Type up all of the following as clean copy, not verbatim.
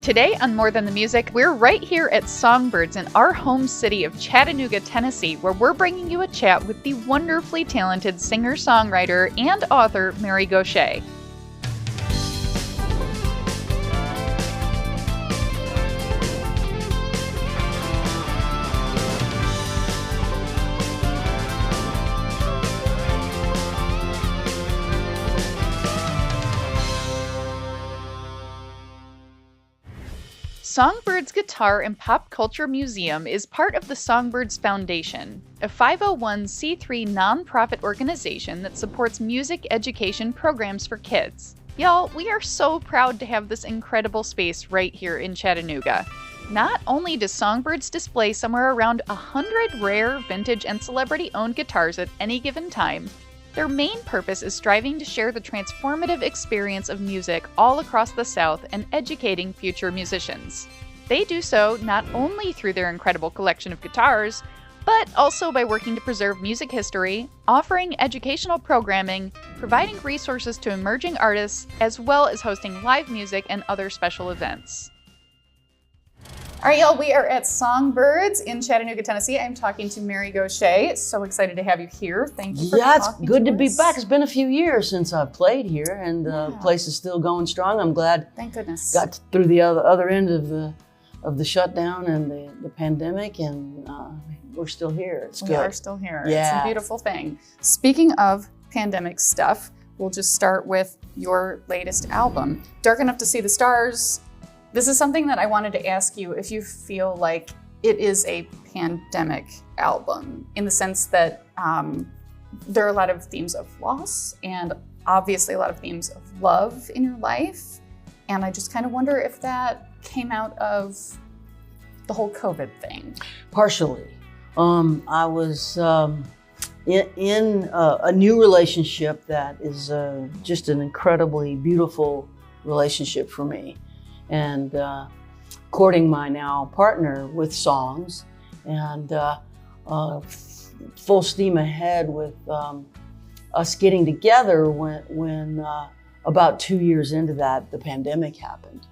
Today on More Than the Music, we're right here at Songbirds in our home city of Chattanooga, Tennessee, where we're bringing you a chat with the wonderfully talented singer-songwriter and author Mary Gauthier. Songbirds Guitar and Pop Culture Museum is part of the Songbirds Foundation, a 501c3 nonprofit organization that supports music education programs for kids. Y'all, we are so proud to have this incredible space right here in Chattanooga. Not only does Songbirds display somewhere around 100 rare, vintage, and celebrity-owned guitars at any given time, their main purpose is striving to share the transformative experience of music all across the South and educating future musicians. They do so not only through their incredible collection of guitars, but also by working to preserve music history, offering educational programming, providing resources to emerging artists, as well as hosting live music and other special events. All right, y'all, we are at Songbirds in Chattanooga, Tennessee. I'm talking to Mary Gauthier. So excited to have you here. Thank you for Yeah, it's talking good to to be us. back. It's been a few years since I've played here, and the place is still going strong. I'm glad. Thank goodness. Got through the other end of the shutdown and the pandemic, and we're still here. It's good. We are still here. Yeah. It's a beautiful thing. Speaking of pandemic stuff, we'll just start with your latest album, Dark Enough to See the Stars. This is something that I wanted to ask you if you feel like it is a pandemic album, in the sense that there are a lot of themes of loss and obviously a lot of themes of love in your life. And I just kind of wonder if that came out of the whole COVID thing. Partially. I was in a new relationship that is just an incredibly beautiful relationship for me. And courting my now partner with songs, and full steam ahead with us getting together when about 2 years into that, the pandemic happened.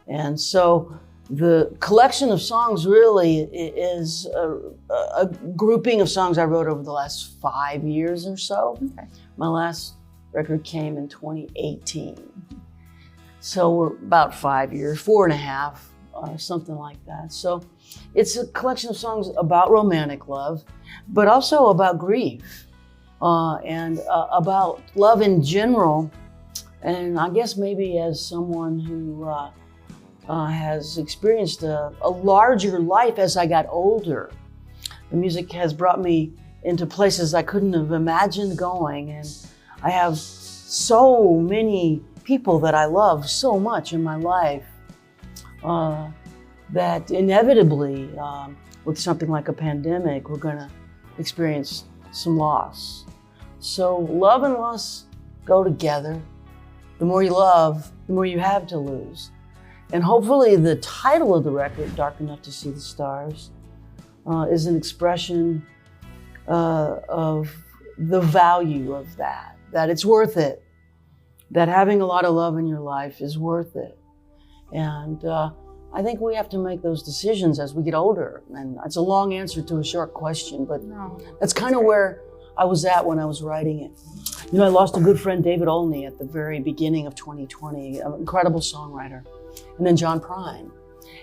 And so the collection of songs really is a grouping of songs I wrote over the last 5 years or so. Okay. My last record came in 2018. So we're about 5 years, 4.5, or something like that. So it's a collection of songs about romantic love, but also about grief and about love in general. And I guess maybe as someone who has experienced a larger life as I got older, the music has brought me into places I couldn't have imagined going. And I have so many people that I love so much in my life that inevitably, with something like a pandemic, we're going to experience some loss. So love and loss go together. The more you love, the more you have to lose. And hopefully the title of the record, Dark Enough to See the Stars, is an expression of the value of that it's worth it. That having a lot of love in your life is worth it. And I think we have to make those decisions as we get older. And it's a long answer to a short question, but that's kind of where I was at when I was writing it. You know, I lost a good friend, David Olney, at the very beginning of 2020, an incredible songwriter. And then John Prine.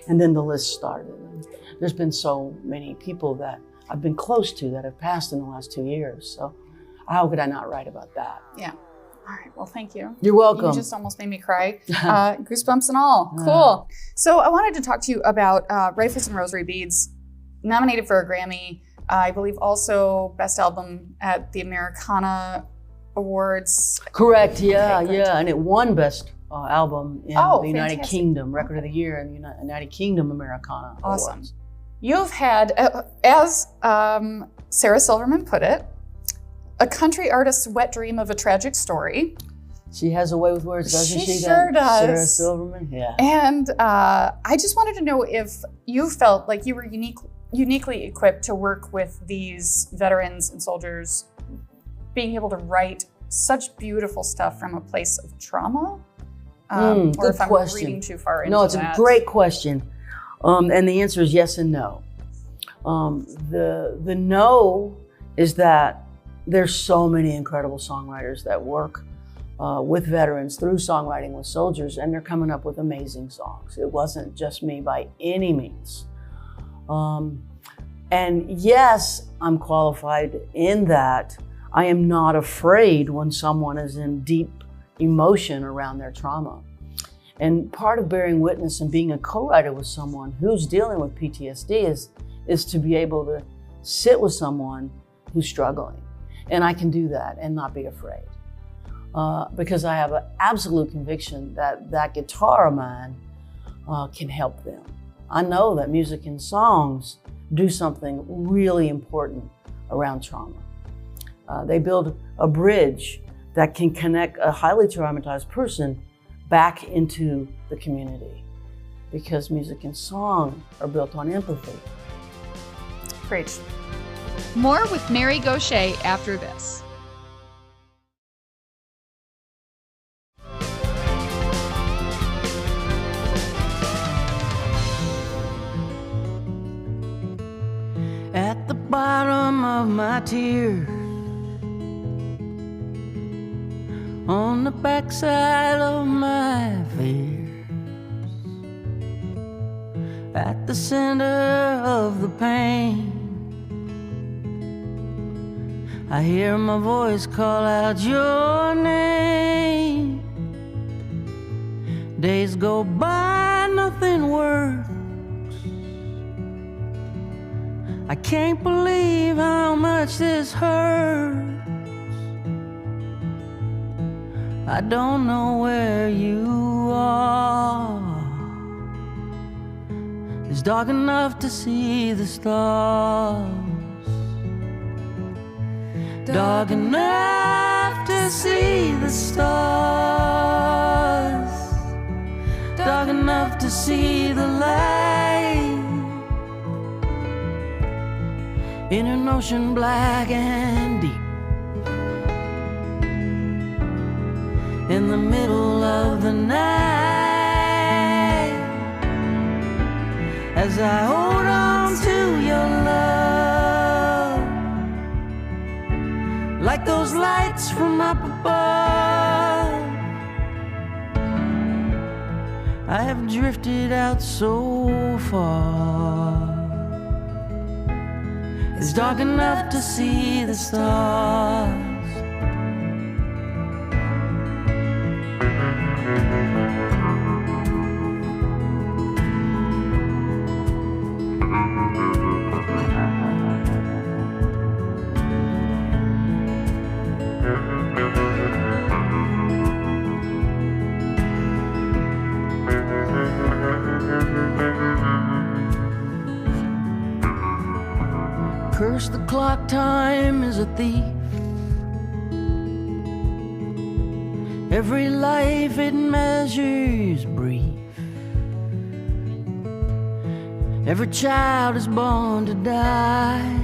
And then the list started. And there's been so many people that I've been close to that have passed in the last 2 years. So how could I not write about that? Yeah. All right, well, thank you. You're welcome. You just almost made me cry. Goosebumps and all. Cool. So I wanted to talk to you about Rifles and Rosary Beads, nominated for a Grammy. I believe also Best Album at the Americana Awards. Correct, yeah, Okay, correct. yeah. And it won Best Album in the United fantastic. Kingdom, Record of the Year in the United Kingdom Americana Awesome. Awards. You've had, as Sarah Silverman put it, a country artist's wet dream of a tragic story. She has a way with words, doesn't she? She sure does. Sarah Silverman, yeah. And I just wanted to know if you felt like you were uniquely equipped to work with these veterans and soldiers, being able to write such beautiful stuff from a place of trauma. or Good if I'm question. reading too far into No, it's that. a great question. And the answer is yes and no. The no is that there's so many incredible songwriters that work with veterans through Songwriting with Soldiers, and they're coming up with amazing songs. It wasn't just me by any means. And yes, I'm qualified in that I am not afraid when someone is in deep emotion around their trauma. And part of bearing witness and being a co-writer with someone who's dealing with PTSD is to be able to sit with someone who's struggling. And I can do that and not be afraid. Because I have an absolute conviction that that guitar of mine can help them. I know that music and songs do something really important around trauma. They build a bridge that can connect a highly traumatized person back into the community, because music and song are built on empathy. Preach. More with Mary Gauthier after this. At the bottom of my tears, on the backside of my fears, at the center of the pain, I hear my voice call out your name. Days go by, nothing works. I can't believe how much this hurts. I don't know where you are. It's dark enough to see the stars, dark enough to see the stars, dark enough to see the light. In an ocean black and deep, in the middle of the night, as I hold on to your love, like those lights from up above, I have drifted out so far. It's dark enough to see the stars. Curse the clock, time is a thief. Every life it measures brief. Every child is born to die,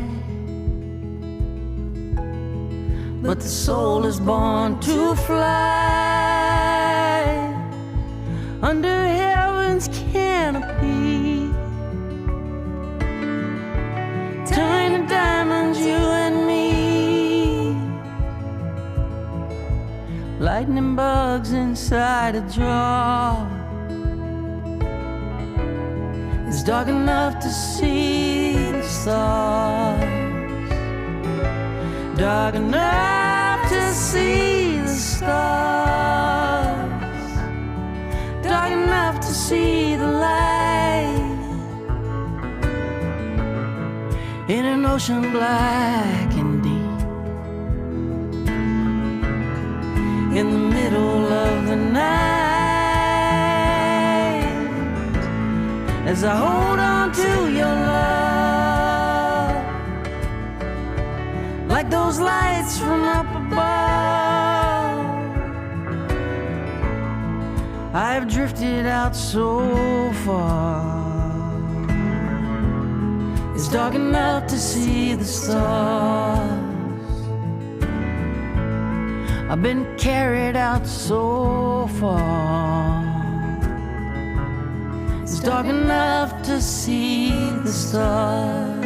but the soul is born to fly under heaven's canopy. Tiny diamonds, you and me, lightning bugs inside a jar. It's dark enough to see the stars, dark enough to see the stars, dark enough to see the light. In an ocean black and deep, in the middle of the night, as I hold on to your love, like those lights from up above, I've drifted out so far. It's dark enough to see the stars. I've been carried out so far. dark enough to see the stars.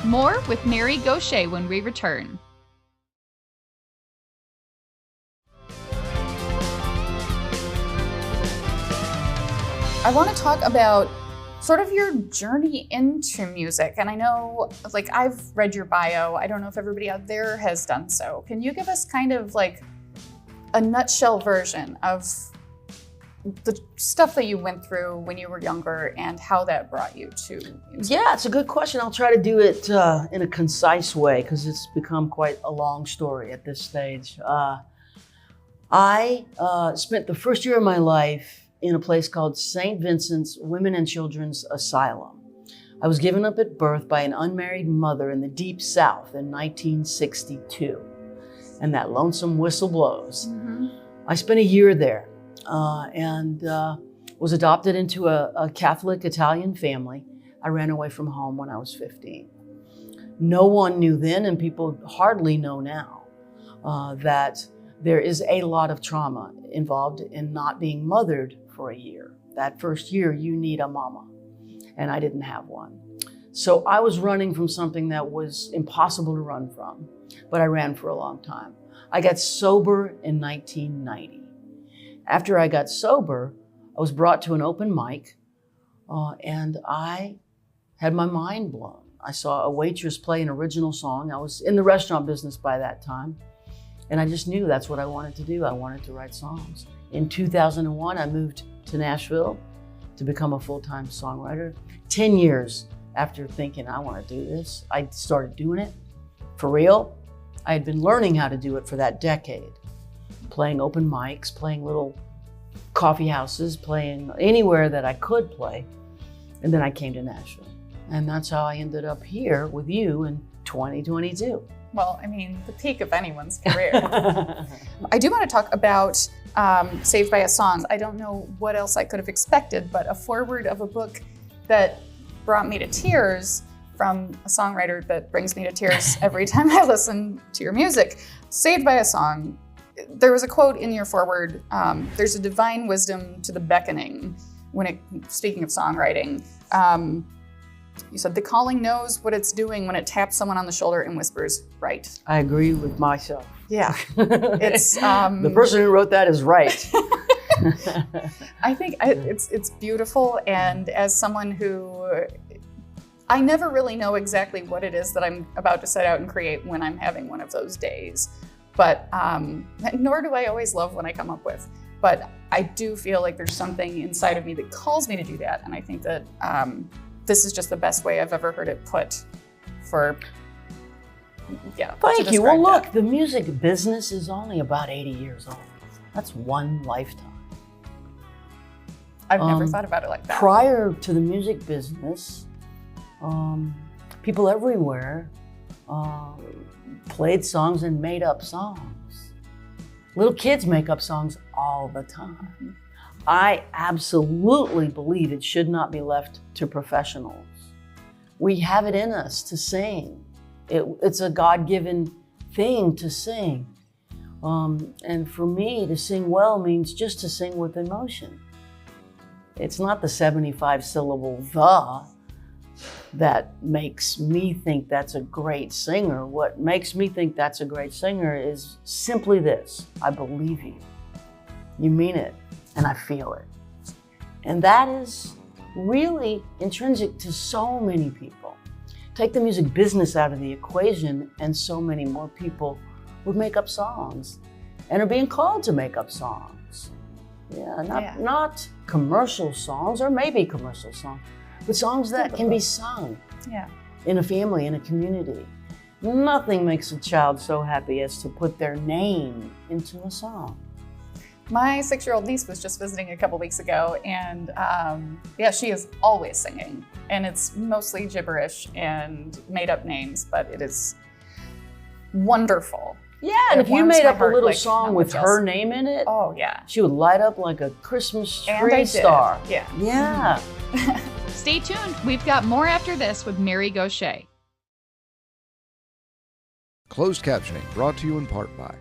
More with Mary Gauthier when we return. I want to talk about sort of your journey into music. And I know, like, I've read your bio. I don't know if everybody out there has done so. Can you give us kind of like a nutshell version of the stuff that you went through when you were younger and how that brought you to music? Yeah, it's a good question. I'll try to do it in a concise way because it's become quite a long story at this stage. I spent the first year of my life in a place called St. Vincent's Women and Children's Asylum. I was given up at birth by an unmarried mother in the Deep South in 1962. And that lonesome whistle blows. Mm-hmm. I spent a year there and was adopted into a Catholic Italian family. I ran away from home when I was 15. No one knew then, and people hardly know now, that there is a lot of trauma involved in not being mothered for a year. That first year, you need a mama, and I didn't have one. So I was running from something that was impossible to run from, but I ran for a long time. I got sober in 1990. After I got sober, I was brought to an open mic, and I had my mind blown. I saw a waitress play an original song. I was in the restaurant business by that time, and I just knew that's what I wanted to do. I wanted to write songs. In 2001, I moved to Nashville to become a full-time songwriter. 10 years after thinking, I want to do this, I started doing it for real. I had been learning how to do it for that decade, playing open mics, playing little coffee houses, playing anywhere that I could play. And then I came to Nashville. And that's how I ended up here with you in 2022. Well, I mean, the peak of anyone's career. I do want to talk about Saved by a Song. I don't know what else I could have expected, but a foreword of a book that brought me to tears from a songwriter that brings me to tears every time I listen to your music. Saved by a Song. There was a quote in your foreword, there's a divine wisdom to the beckoning speaking of songwriting. You said, the calling knows what it's doing when it taps someone on the shoulder and whispers, right. I agree with myself. Yeah. It's the person who wrote that is right. I think it's beautiful, and as someone who, I never really know exactly what it is that I'm about to set out and create when I'm having one of those days. But nor do I always love what I come up with. But I do feel like there's something inside of me that calls me to do that. And I think that this is just the best way I've ever heard it put for, yeah. Thank you. Well, look, the music business is only about 80 years old. That's one lifetime. I've never thought about it like that. Prior to the music business, people everywhere played songs and made up songs. Little kids make up songs all the time. I absolutely believe it should not be left to professionals. We have it in us to sing. It's a God-given thing to sing. And for me, to sing well means just to sing with emotion. It's not the 75-syllable "the" that makes me think that's a great singer. What makes me think that's a great singer is simply this: I believe you. You mean it, and I feel it. And that is really intrinsic to so many people. Take the music business out of the equation, and so many more people would make up songs and are being called to make up songs. Not commercial songs, or maybe commercial songs, but songs that can be sung in a family, in a community. Nothing makes a child so happy as to put their name into a song. My 6-year-old niece was just visiting a couple weeks ago, and she is always singing. And it's mostly gibberish and made up names, but it is wonderful. Yeah, and if you made up a little song with her name in it, oh yeah, she would light up like a Christmas tree star. Yeah. Yeah. Stay tuned. We've got more after this with Mary Gauthier. Closed captioning brought to you in part by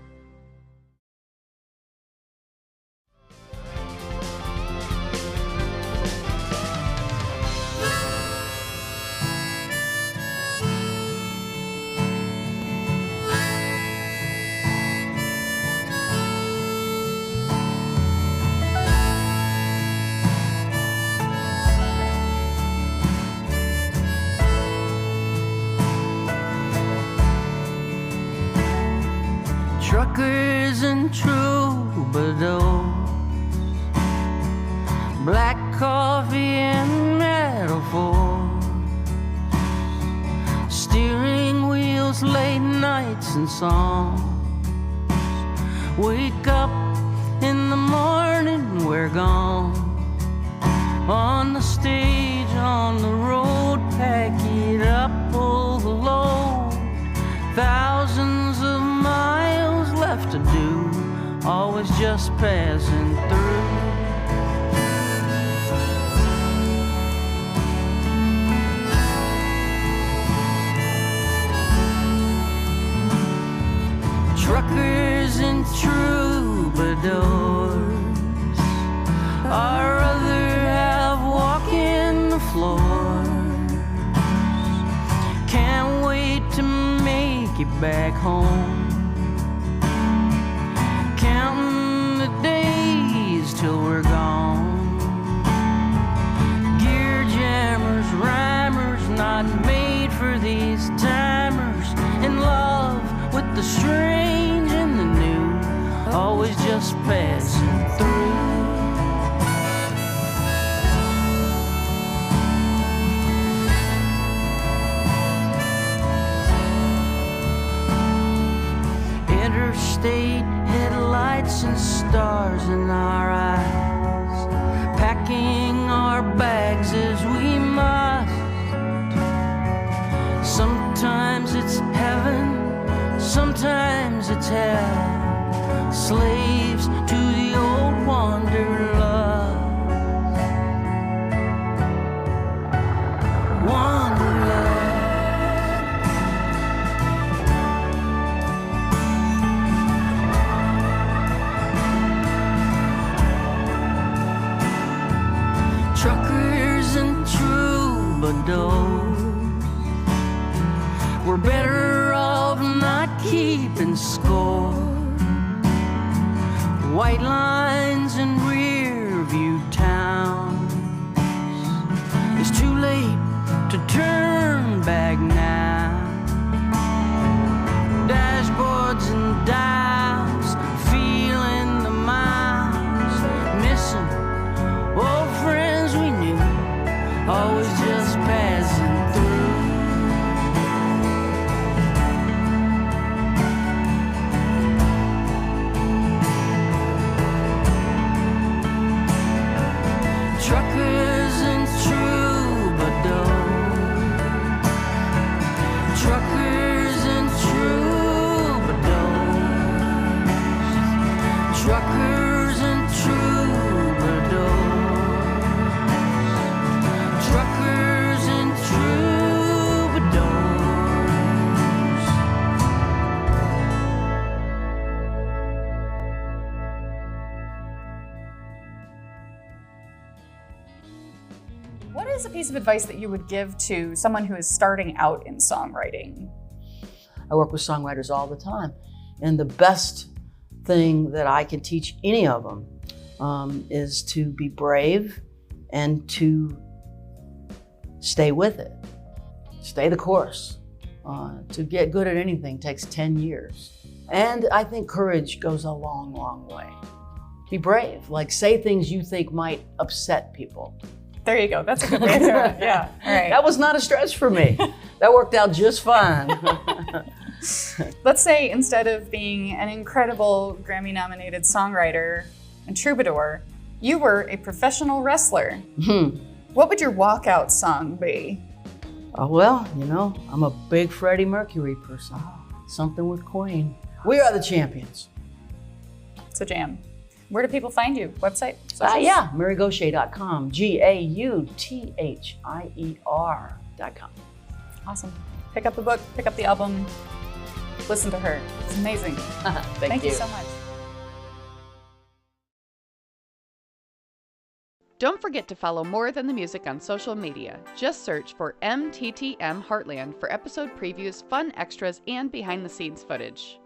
truckers and troubadours, black coffee and metaphors, steering wheels, late nights and songs. Wake up in the morning, we're gone. On the stage, on the road, pack it up, pull the load. Thousands of miles left to do, always just passing through. Truckers and troubadours, our other half walking the floor. Can't wait to make it back home. Counting the days till we're gone. Gear jammers, rhymers, not made for these timers. In love with the strange and the new, always just passing through. Interstate headlights and stars in our eyes, packing our bags as we must. Sometimes it's heaven, sometimes it's hell, slaves to the old wanderlust. Wanderlust. Truckers and troubadours, we're better off not keeping score. White lines and rear view towns, it's too late to turn back now. Dashboards and dials, feeling the miles, missing old friends we knew, always just passing through. Truckers and troubadours, truckers and troubadours, truckers and troubadours, truckers and troubadours. What is a piece of advice that you would give to someone who is starting out in songwriting? I work with songwriters all the time, and the best thing that I can teach any of them is to be brave and to stay with it, stay the course. To get good at anything takes 10 years. And I think courage goes a long, long way. Be brave, like say things you think might upset people. There you go. That's a good way to do it. Yeah. All right. That was not a stretch for me. That worked out just fine. Let's say instead of being an incredible Grammy-nominated songwriter and troubadour, you were a professional wrestler. What would your walkout song be? Well, you know, I'm a big Freddie Mercury person. Something with Queen. We are the champions. It's a jam. Where do people find you? Website? Socials? Yeah, MaryGauthier.com. GAUTHIER.com. Awesome. Pick up the book, pick up the album. listen to her. It's amazing. Thank you so much. Don't forget to follow More Than the Music on social media. Just search for MTTM Heartland for episode previews, fun extras, and behind-the-scenes footage.